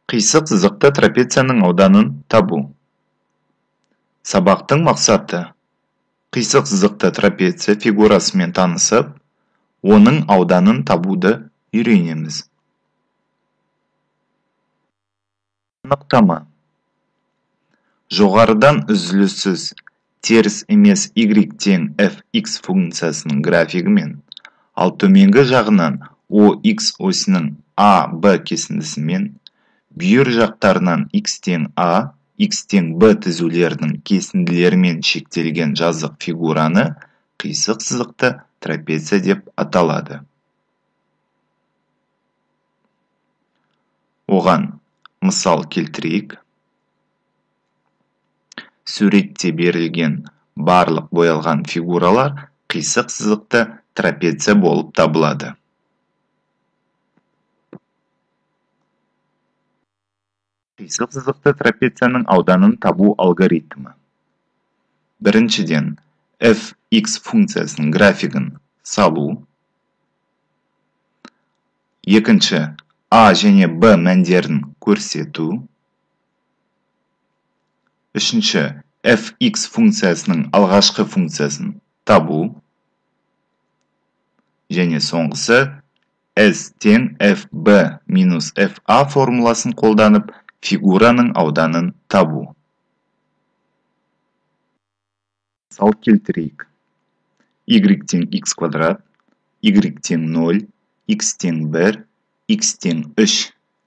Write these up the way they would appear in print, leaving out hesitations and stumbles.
Қисық сызықты трапецияның ауданын табу. Сабақтың мақсаты: қисық сызықты трапеция фигурасымен танысып, оның ауданын табуды үйренеміз. Анықтама: жоғарыдан үзіліссіз теріс емес y тең fx функциясының графигі мен, ал төменгі жағынан ox осінің a, b кесіндісімен, бүйір жақтарынан x тең a, x тең b түзулерінің кесінділерімен шектелген жазық фигураны қисық сызықты трапеция деп аталады. Оған мысал келтірейік. Суретте берілген барлық боялған фигуралар қисық сызықты трапеция болып табылады. Қисық сызықты трапецияның ауданын табу алгоритмі. Біріншіден, fx функциясының графигін салу. Екінші, a және b мәндерін көрсету. Үшінші, fx функциясының алғашқы функциясын табу. Және соңғысы, s тең fb минус fa формуласын қолданып, фигураның ауданын табу. Мысал келтірейік. y тең x квадрат, y тең 0, x тең 1, x тең 3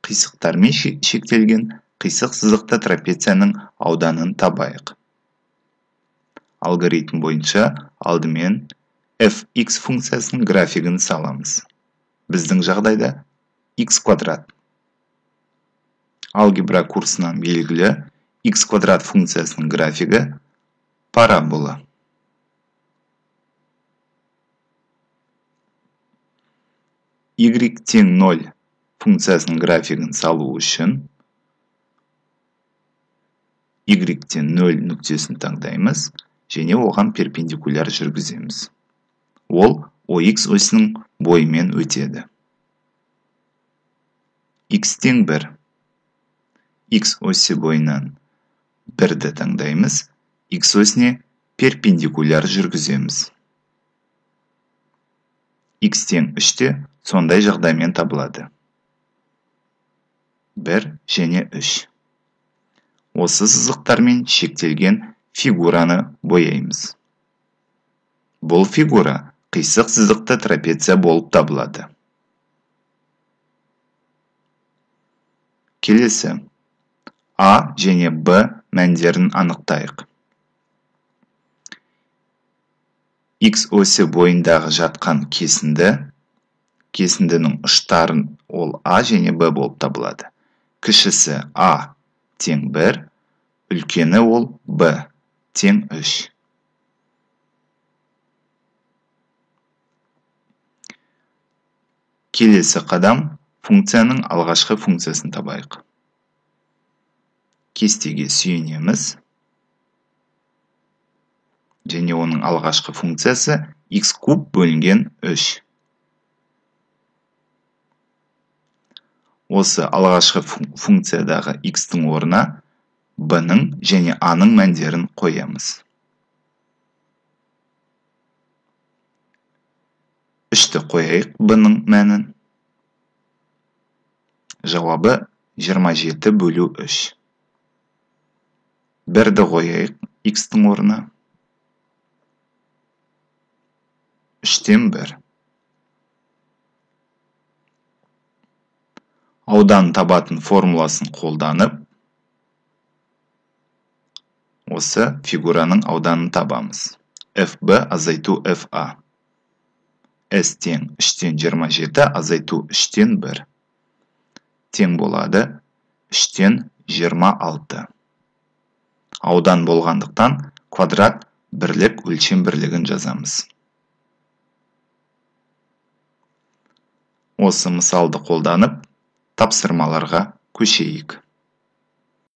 қисықтармен шектелген қисық сызықты трапецияның ауданын табайық. Алгоритм бойынша алдымен fx функциясының графигін саламыз. Біздің жағдайда x квадрат. Алгебра курсынан белгілі x квадрат функциясының графигі парабола. y тең 0 функциясының графигін салу үшін y тең 0 нүктесін таңдаймыз және оған перпендикуляр жүргіземіз. Ол ox осінің бойымен өтеді. x тең 1. X оси бойынан 1-ді таңдаймыз, X осіне перпендикуляр жүргіземіз. X тең 3-те сондай жағдаймен табылады. 1 және 3. Осы сызықтармен шектелген фигураны бояймыз. Бұл фигура қисық сызықты трапеция болып табылады. Келесі. A және B мәндерін анықтайық. X оси бойындағы жатқан кесіндінің ұштарын ол A және B болып табылады. Кішісі A тең 1, үлкені ол B тең 3. Келесі қадам функцияның алғашқы функциясын табайық. Кестеге сүйенеміз. Және оның алғашқы функциясы x куб бөлінген 3. Осы алғашқы функциядағы x-тің орнына b-ның және a-ның мәндерін қоямыз. 3-ті қояйық b-ның мәнін. Жауабы 27 бөлу 3. 1-ді қояйық x-тің орнына. 3-тен 1. Аудан табатын формуласын қолданып, осы фигураның ауданын табамыз. fb азайту fa. s тең 3-тен 27 азайту 3-тен 1. Тең болады 3-тен 26. Аудан болғандықтан квадрат бірлік өлшем бірлігін жазамыз. Осы мысалды қолданып, тапсырмаларға көшейік.